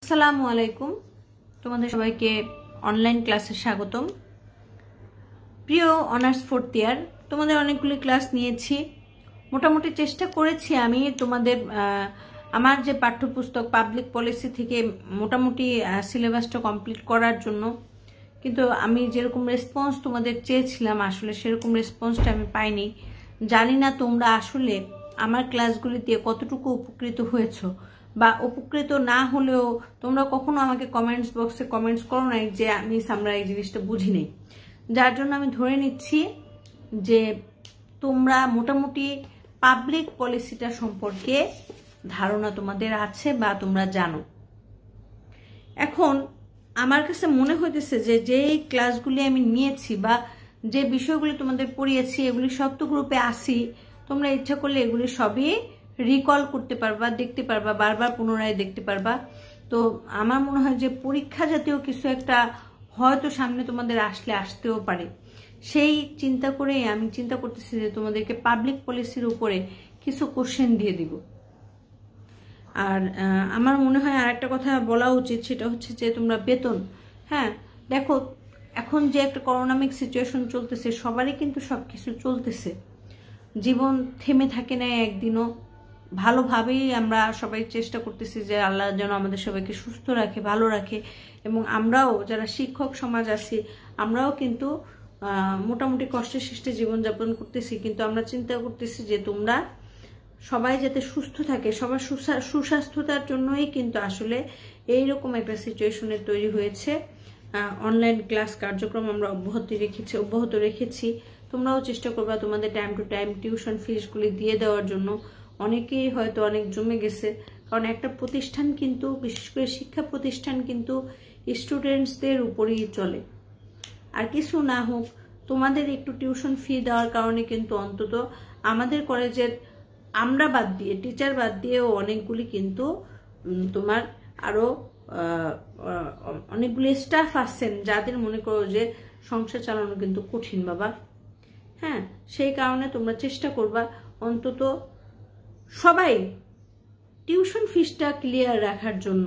আসসালামু আলাইকুম। তোমাদের সবাইকে অনলাইন ক্লাসে স্বাগতম। প্রিয় অনার্স ফোর্থ ইয়ার, তোমাদের অনেকগুলি ক্লাস নিয়েছি। মোটামুটি চেষ্টা করেছি আমি তোমাদের আমার যে পাঠ্যপুস্তক পাবলিক পলিসি থেকে মোটামুটি সিলেবাসটা কমপ্লিট করার জন্য, কিন্তু আমি যেরকম রেসপন্স তোমাদের চেয়েছিলাম আসলে সেরকম রেসপন্সটা আমি পাইনি। জানি না তোমরা আসলে আমার ক্লাসগুলি দিয়ে কতটুকু উপকৃত হয়েছো, বা উপকৃত না হলেও তোমরা কখনো আমাকে কমেন্টস বক্সে কমেন্টস করো না যে আমরা এই জিনিসটা বুঝি নেই। যার জন্য আমি ধরে নিচ্ছি যে তোমরা মোটামুটি পাবলিক পলিসিটা সম্পর্কে ধারণা তোমাদের আছে বা তোমরা জানো। এখন আমার কাছে মনে হইতেছে যে যেই ক্লাসগুলি আমি নিয়েছি বা যে বিষয়গুলি তোমাদের পড়িয়েছি এগুলি সব তো গ্রুপে আসি, তোমরা ইচ্ছা করলে এগুলি সবই রিকল করতে পারবা, দেখতে পারবা, বারবার পুনরায় দেখতে পারবা। তো আমার মনে হয় যে পরীক্ষা জাতীয় কিছু একটা হয়তো সামনে তোমাদের আসতেও পারে। সেই চিন্তা করেই আমি চিন্তা করতেছি যে তোমাদেরকে পাবলিক পলিসির উপরে কিছু কোশ্চেন দিয়ে দিব। আর আমার মনে হয় আর একটা কথা বলা উচিত, সেটা হচ্ছে যে তোমরা বেতন, হ্যাঁ দেখো এখন যে একটা করোনামিক সিচুয়েশন চলতেছে, সবারই কিন্তু সবকিছু চলতেছে, জীবন থেমে থাকে না একদিনও। ভালোভাবেই আমরা সবাই চেষ্টা করতেছি যে আল্লাহ যেন আমাদের সবাইকে সুস্থ রাখে, ভালো রাখে। এবং আমরাও যারা শিক্ষক সমাজ আছি আমরাও কিন্তু মোটামুটি কষ্টে সৃষ্টে জীবনযাপন করতেছি, কিন্তু আমরা চিন্তা করতেছি যে তোমরা সবাই যাতে সুস্থ থাকে, সবার সুস্বাস্থ্যতার জন্যই কিন্তু আসলে এইরকম একটা সিচুয়েশনের তৈরি হয়েছে। অনলাইন ক্লাস কার্যক্রম আমরা অব্যাহত রেখেছি। তোমরাও চেষ্টা করবা তোমাদের টাইম টু টাইম টিউশন ফিসগুলি দিয়ে দেওয়ার জন্য। অনেকেই হয়তো অনেক জমে গেছে, কারণ একটা প্রতিষ্ঠান কিন্তু, বিশেষ করে শিক্ষা প্রতিষ্ঠান কিন্তু স্টুডেন্টসদের উপরেই চলে। আর কিছু না হোক, তোমাদের একটু টিউশন ফি দেওয়ার কারণে কিন্তু অন্তত আমাদের কলেজের আমরা বাদ দিয়ে, টিচার বাদ দিয়েও অনেকগুলি কিন্তু তোমার আরো অনেকগুলি স্টাফ আসছেন যাদের মনে করো যে সংসার চালানো কিন্তু কঠিন বাবা। হ্যাঁ, সেই কারণে তোমরা চেষ্টা করবা অন্তত সবাই টিউশন ফিসটা ক্লিয়ার রাখার জন্য।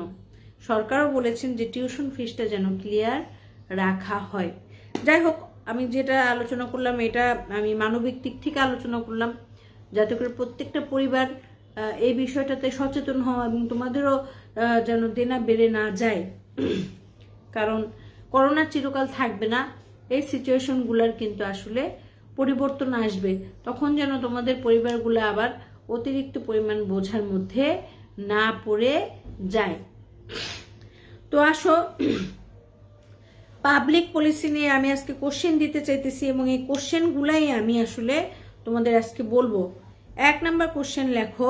সরকারও বলেছেন যে টিউশন ফিসটা যেন ক্লিয়ার রাখা হয়। যাই হোক, আমি যেটা আলোচনা করলাম এটা আমি মানবিক দিক থেকে আলোচনা করলাম, যাতে করে প্রত্যেকটা পরিবার এই বিষয়টাতে সচেতন হওয়া এবং তোমাদেরও যেন দেনা বেড়ে না যায়। কারণ করোনা চিরকাল থাকবে না, এই সিচুয়েশনগুলোর কিন্তু আসলে পরিবর্তন আসবে। তখন যেন তোমাদের পরিবারগুলো আবার অতিরিক্ত পরিমাণ বোঝার মধ্যে না পড়ে যায়। তো আসো, পাবলিক পলিসি নিয়ে আমি আজকে কোশ্চেন দিতে চাইতেছি এবং এই কোশ্চেনগুলাই আমি আসলে তোমাদের আজকে বলবো। 1 নম্বর কোশ্চেন লেখো,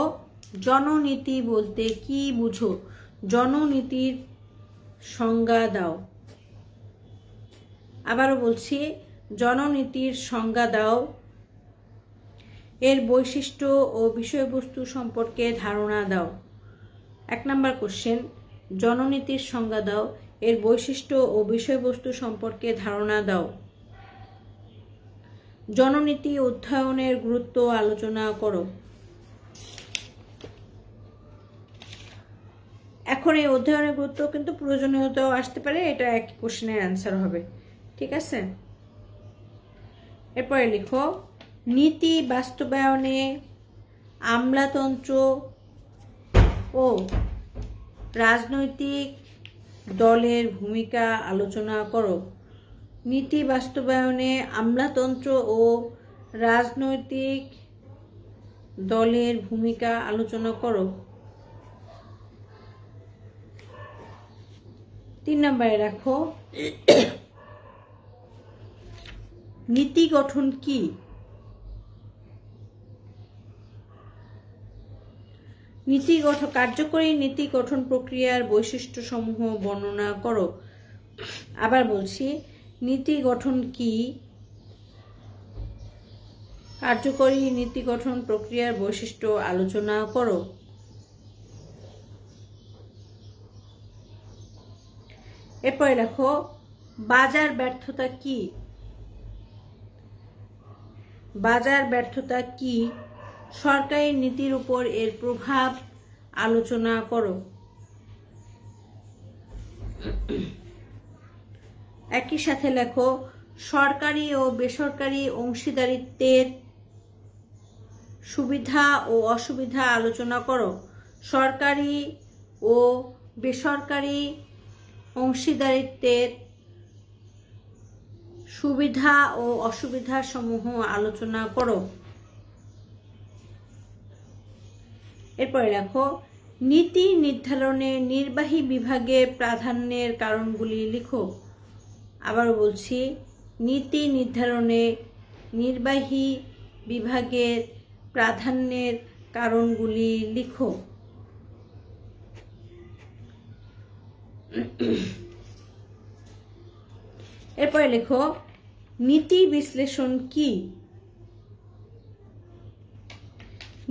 জননীতি বলতে কি বুঝো? জননীতির সংজ্ঞা দাও। আবারও বলছি, জননীতির সংজ্ঞা দাও। এর বৈশিষ্ট্য ও বিষয়বস্তু সম্পর্কে ধারণা দাও। 1 নম্বর কোশ্চেন, জননীতির সংজ্ঞা দাও, এর বৈশিষ্ট্য ও বিষয়বস্তু সম্পর্কে ধারণা দাও। জননীতি অধ্যয়নের গুরুত্ব আলোচনা করো। এখন এই অধ্যয়নের গুরুত্ব কিন্তু প্রয়োজনীয়তাও আসতে পারে, এটা একই কোশ্চেনের অ্যান্সার হবে, ঠিক আছে? এরপরে লিখো, নীতি বাস্তবায়নে আমলাতন্ত্র ও রাজনৈতিক দলের ভূমিকা আলোচনা করো। নীতি বাস্তবায়নে আমলাতন্ত্র ও রাজনৈতিক দলের ভূমিকা আলোচনা করো। 3 নম্বরে রাখো, নীতি গঠন কি? কার্যকরী নীতি গঠন প্রক্রিয়ার বৈশিষ্ট্য সমূহ বর্ণনা করো। আবার বলছি, নীতি গঠন কি? কার্যকরী নীতি গঠন প্রক্রিয়ার বৈশিষ্ট্য আলোচনা করো। এরপরে দেখো, বাজার ব্যর্থতা কি? বাজার ব্যর্থতা কি? সরকারি নীতির উপর এর প্রভাব আলোচনা করো। একই সাথে লেখো সরকারি ও বেসরকারি অংশীদারিত্বের সুবিধা ও অসুবিধা আলোচনা করো। সরকারি ও বেসরকারি অংশীদারিত্বের সুবিধা ও অসুবিধা সমূহ আলোচনা করো। এরপরে লেখো নীতি নির্ধারণে নির্বাহী বিভাগের প্রাধান্যের কারণগুলি লিখো। আবারও বলছি, নীতি নির্ধারণে নির্বাহী বিভাগের প্রাধান্যের কারণগুলি লিখো। এরপরে লেখো নীতি বিশ্লেষণ কি?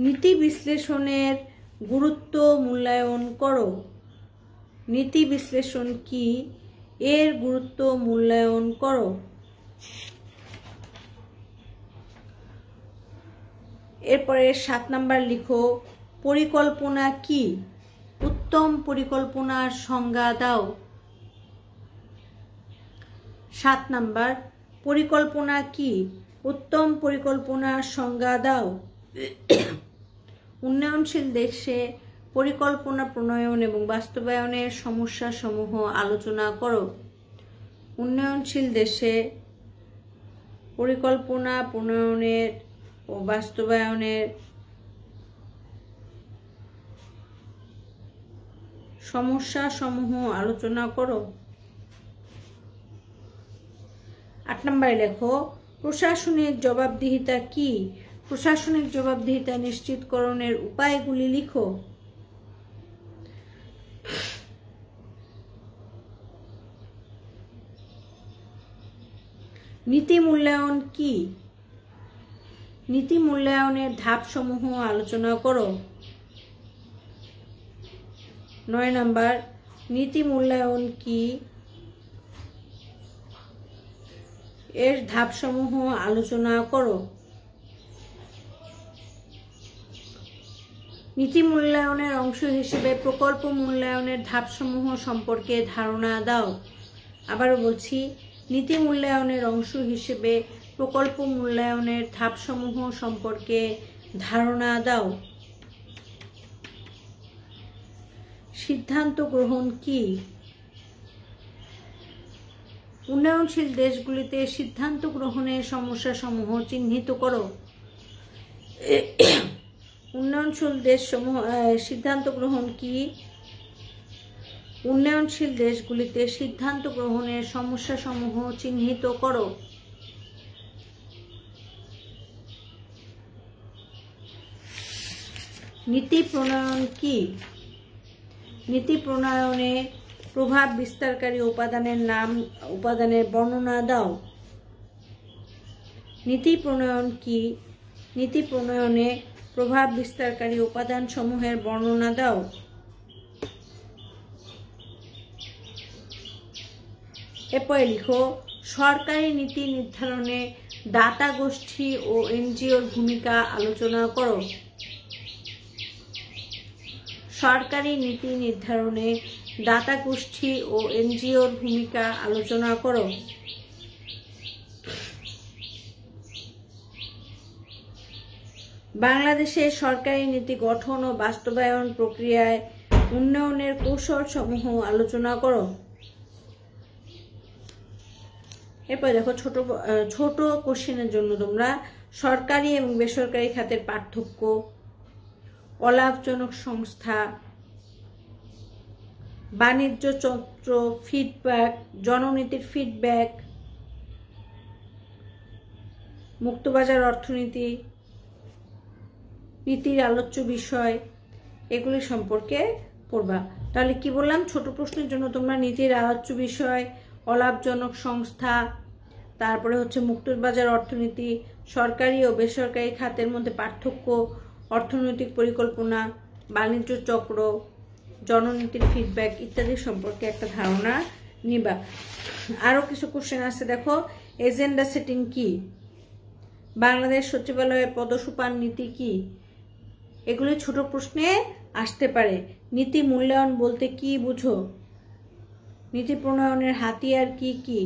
নীতি বিশ্লেষণের গুরুত্ব মূল্যায়ন করো। নীতি বিশ্লেষণ কি, এর গুরুত্ব মূল্যায়ন করো। এরপরে 7 নাম্বার লিখো পরিকল্পনা কি? উত্তম পরিকল্পনার সংজ্ঞা দাও। 7 নাম্বার পরিকল্পনা কি? উত্তম পরিকল্পনার সংজ্ঞা দাও। উন্নয়নশীল দেশে পরিকল্পনা প্রণয়ন এবং বাস্তবায়নের সমস্যা সমূহ আলোচনা করো। উন্নয়নশীল দেশে পরিকল্পনা প্রণয়নের ও বাস্তবায়নের সমস্যা সমূহ আলোচনা করো। 8 নম্বরে লেখো প্রশাসনিক জবাবদিহিতা কি? প্রশাসনিক জবাবদিহিতা নিশ্চিতকরণের উপায়গুলি লিখো। নীতি মূল্যায়ন কি? নীতি মূল্যায়নের ধাপসমূহ আলোচনা করো। 9 নাম্বার নীতি মূল্যায়ন কি, এর ধাপসমূহ আলোচনা করো। নীতি মূল্যায়নের অংশ হিসেবে প্রকল্প মূল্যায়নের ধাপসমূহ সম্পর্কে ধারণা দাও। আবারও বলছি, নীতি মূল্যায়নের অংশ হিসেবে প্রকল্প মূল্যায়নের ধাপসমূহ সম্পর্কে ধারণা দাও। সিদ্ধান্ত গ্রহণ কি? উন্নয়নশীল দেশগুলিতে সিদ্ধান্ত গ্রহণের সমস্যাসমূহ চিহ্নিত করো। উন্নয়নশীল দেশসমূহ সিদ্ধান্ত গ্রহণ কি? উন্নয়নশীল দেশগুলিতে সিদ্ধান্ত গ্রহণের সমস্যাসমূহ চিহ্নিত করো। নীতি প্রণয়ন কি? নীতি প্রণয়নে প্রভাব বিস্তারকারী উপাদানের বর্ণনা দাও। নীতি প্রণয়ন কি? নীতি প্রণয়নে প্রভাব বিস্তারকারী উপাদান সমূহের বর্ণনা দাও। এরপরে লিখো সরকারি নীতি নির্ধারণে দাতা গোষ্ঠী ও এনজিওর ভূমিকা আলোচনা করো। সরকারি নীতি নির্ধারণে দাতা গোষ্ঠী ও এনজিওর ভূমিকা আলোচনা করো। বাংলাদেশে সরকারি নীতি গঠন ও বাস্তবায়ন প্রক্রিয়ায় উন্নয়নের কৌশল সমূহ আলোচনা করো। এরপর দেখো ছোট কোশ্চেনের জন্য তোমরা সরকারি এবং বেসরকারি খাতের পার্থক্য, অলাভজনক সংস্থা, বাণিজ্য চক্র, ফিডব্যাক, জননীতির ফিডব্যাক, মুক্তবাজার অর্থনীতি, নীতির আলোচ্য বিষয়, এগুলি সম্পর্কে পড়বা। তাহলে কি বললাম, ছোট প্রশ্নের জন্য তোমরা নীতির আলোচ্য বিষয়, অলাভজনক সংস্থা, তারপরে হচ্ছে মুক্তবাজার অর্থনীতি, সরকারি ও বেসরকারি খাতের মধ্যে পার্থক্য, অর্থনৈতিক পরিকল্পনা, বাণিজ্য চক্র, জননীতির ফিডব্যাক ইত্যাদি সম্পর্কে একটা ধারণা নিবা। আরো কিছু কোশ্চেন আছে দেখো, এজেন্ডা সেটিং কি? বাংলাদেশ সচিবালয়ের পদসোপান নীতি কি? এগুলি ছোট প্রশ্নে আসতে পারে। নীতি মূল্যায়ন বলতে কি বুঝো? নীতি প্রণয়নের হাতিয়ার কি কি?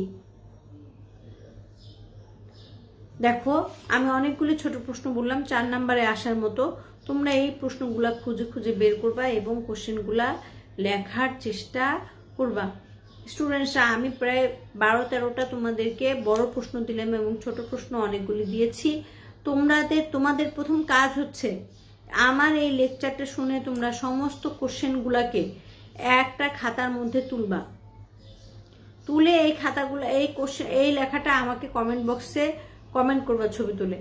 দেখো, আমি অনেকগুলি ছোট প্রশ্ন বললাম 4 নম্বরে আসার মতো। তোমরা এই প্রশ্নগুলা খুঁজে খুঁজে বের করবা এবং কোশ্চেনগুলা লেখার চেষ্টা করবা। স্টুডেন্টসরা, আমি প্রায় 12-13টা তোমাদেরকে বড় প্রশ্ন দিলাম এবং ছোট প্রশ্ন অনেকগুলি দিয়েছি। তোমাদের প্রথম কাজ হচ্ছে আমার এই লেকচারটা শুনে তোমরা সমস্ত কোশ্চেনগুলাকে একটা খাতার মধ্যে তুলবা। তুলে এই খাতাগুলো, এই লেখাটা আমাকে কমেন্ট বক্সে কমেন্ট করবা ছবি তুলে।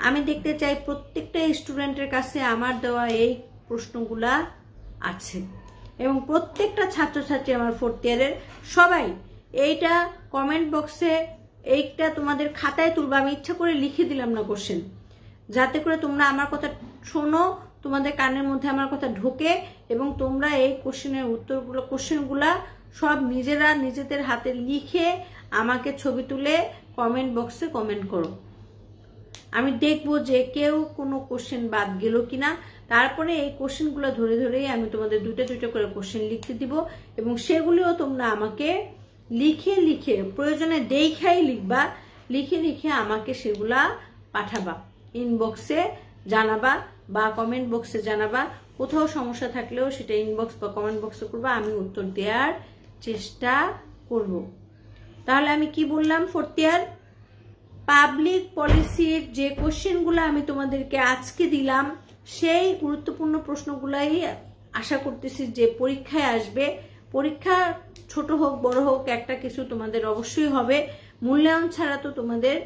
আমি দেখতে চাই প্রত্যেকটা স্টুডেন্টের কাছে আমার দেওয়া এই প্রশ্নগুলা আছে এবং প্রত্যেকটা ছাত্রছাত্রী আমার 4th ইয়ারের সবাই এইটা কমেন্ট বক্সে, এইটা তোমাদের খাতায় তুলবা। আমি ইচ্ছা করে লিখে দিলাম না কোশ্চেন, যাতে করে তোমরা আমার কথা শোনো, তোমাদের কানের মধ্যে আমার কথা ঢোকে এবং তোমরা এই কোশ্চেনগুলা সব নিজেরা নিজেদের হাতে লিখে আমাকে ছবি তুলে কমেন্ট বক্সে কমেন্ট করো। আমি দেখবো যে কেউ কোনো কোশ্চেন বাদ গেল কিনা। তারপরে এই কোশ্চেনগুলো ধরে ধরেই আমি তোমাদের দুটো করে কোশ্চেন লিখতে দিব এবং সেগুলিও তোমরা আমাকে লিখে লিখে, প্রয়োজনে দেখাই লিখবা, লিখে লিখে আমাকে সেগুলা পাঠাবা, ইনবক্সে জানাবা বা কমেন্ট বক্সে জানাবা। কোথাও সমস্যা থাকলেও সেটা ইনবক্স বা কমেন্ট বক্সে করবা, আমি উত্তর দেওয়ার চেষ্টা করব। তাহলে আমি কি বললাম, 4th ইয়ার পাবলিক পলিসির যে কোশ্চেনগুলো আমি তোমাদেরকে আজকে দিলাম, সেই গুরুত্বপূর্ণ প্রশ্নগুলাই আশা করতেছি যে পরীক্ষায় আসবে। পরীক্ষা ছোট হোক বড় হোক, একটা কিছু তোমাদের অবশ্যই হবে। মূল্যায়ন ছাড়া তো তোমাদের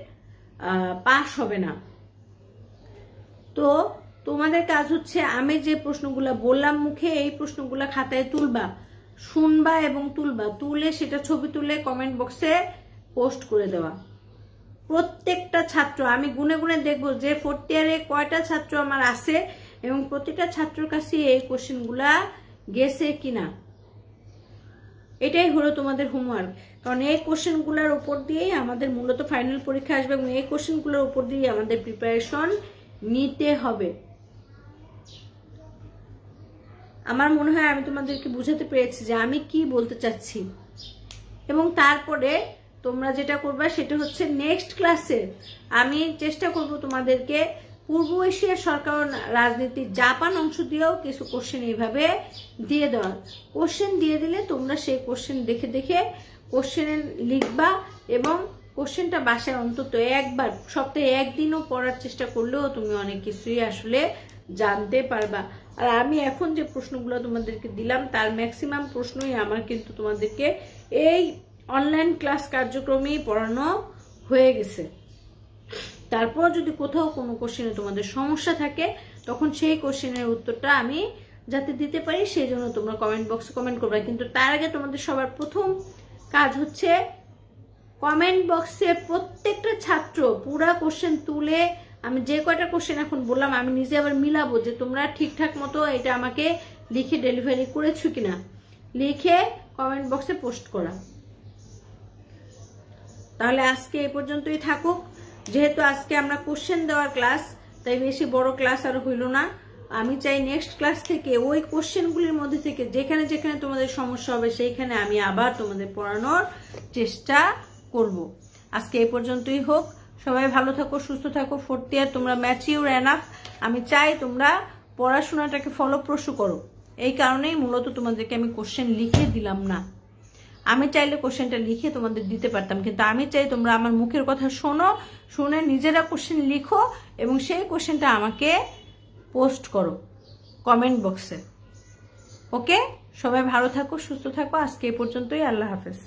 পাস হবে না। তো তোমাদের কাজ হচ্ছে আমি যে প্রশ্নগুলো বললাম মুখে, এই প্রশ্নগুলো খাতায় তুলবা, শুনবা এবং তুলবা, তুলে সেটা ছবি তুলে কমেন্ট বক্সে পোস্ট করে দেওয়া। প্রত্যেকটা ছাত্র আমি গুনে গুনে দেখবো যে 4th ইয়ারে কয়টা ছাত্র আমার আছে এবং প্রত্যেকটা ছাত্রের কাছে এই কোশ্চেনগুলা গেছে কিনা। এটাই হলো তোমাদের হোমওয়ার্ক, কারণ এই কোশ্চেনগুলোর উপর দিয়েই আমাদের মূলত ফাইনাল পরীক্ষা আসবে এবং এই কোশ্চেনগুলোর উপর দিয়ে আমাদের প্রিপারেশন নিতে হবে। আমার মনে হয় আমি তোমাদেরকে বুঝাতে পেরেছি যে আমি কি বলতে চাচ্ছি। এবং তারপরে তোমরা যেটা করবা সেটা হচ্ছে নেক্সট ক্লাসে আমি চেষ্টা করব তোমাদেরকে পূর্ব এশিয়ার সরকার রাজনীতি জাপান অংশ দিয়েও কিছু কোশ্চেন এইভাবে দিয়ে দেওয়া। কোশ্চেন দিয়ে দিলে তোমরা সেই কোশ্চেন দেখে দেখে কোশ্চেন লিখবা এবং কোশ্চেনটা বাসায় অন্তত একবার, সপ্তাহে একদিনও পড়ার চেষ্টা করলেও তুমি অনেক কিছুই আসলে জানতে পারবা। আর আমি এখন যে প্রশ্নগুলো তোমাদেরকে দিলাম তার ম্যাক্সিমাম প্রশ্নই আমার কিন্তু তোমাদেরকে এই অনলাইন ক্লাস কার্যক্রমেই পড়ানো হয়ে গেছে। তারপর যদি কোথাও কোনো কোশ্চেনে তোমাদের সমস্যা থাকে তখন সেই কোশ্চেনের উত্তরটা আমি যাতে দিতে পারি সেই জন্য তোমরা কমেন্ট বক্সে কমেন্ট করবে। কিন্তু তার আগে তোমাদের সবার প্রথম কাজ হচ্ছে কমেন্ট বক্সে প্রত্যেকটা ছাত্র পুরা কোশ্চেন তুলে, আমি যে কয়টা কোশ্চেন এখন বললাম আমি নিজে আবার মিলাবো যে তোমরা ঠিকঠাক মতো এটা আমাকে লিখে ডেলিভারি করেছো কিনা, লিখে কমেন্ট বক্সে পোস্ট করা। তাহলে আজকে এই পর্যন্তই থাকুক। যেহেতু আজকে আমরা কোশ্চেন দেওয়ার ক্লাস, তাই বেশি বড় ক্লাস আর হইল না। আমি চাই নেক্সট ক্লাস থেকে ওই কোশ্চেনগুলির মধ্যে থেকে যেখানে যেখানে তোমাদের সমস্যা হবে সেইখানে আমি আবার তোমাদের পড়ানোর চেষ্টা করব। আজকে এই পর্যন্তই হোক। সবাই ভালো থাকো, সুস্থ থাকো। 4th ইয়ার তোমরা ম্যাচিউর এনাফ। আমি চাই তোমরা পড়াশোনাটাকে ফলপ্রসূ করো। এই কারণেই মূলত তোমাদেরকে আমি কোশ্চেন লিখে দিলাম না। আমি চাইলে কোশ্চেনটা লিখে তোমাদের দিতে পারতাম, কিন্তু আমি চাই তোমরা আমার মুখের কথা শোনো, শুনে নিজেরা কোশ্চেন লিখো এবং সেই কোশ্চেনটা আমাকে পোস্ট করো কমেন্ট বক্সে। ওকে, সবাই ভালো থাকো, সুস্থ থাকো। আজকে এই পর্যন্তই। আল্লাহ হাফেজ।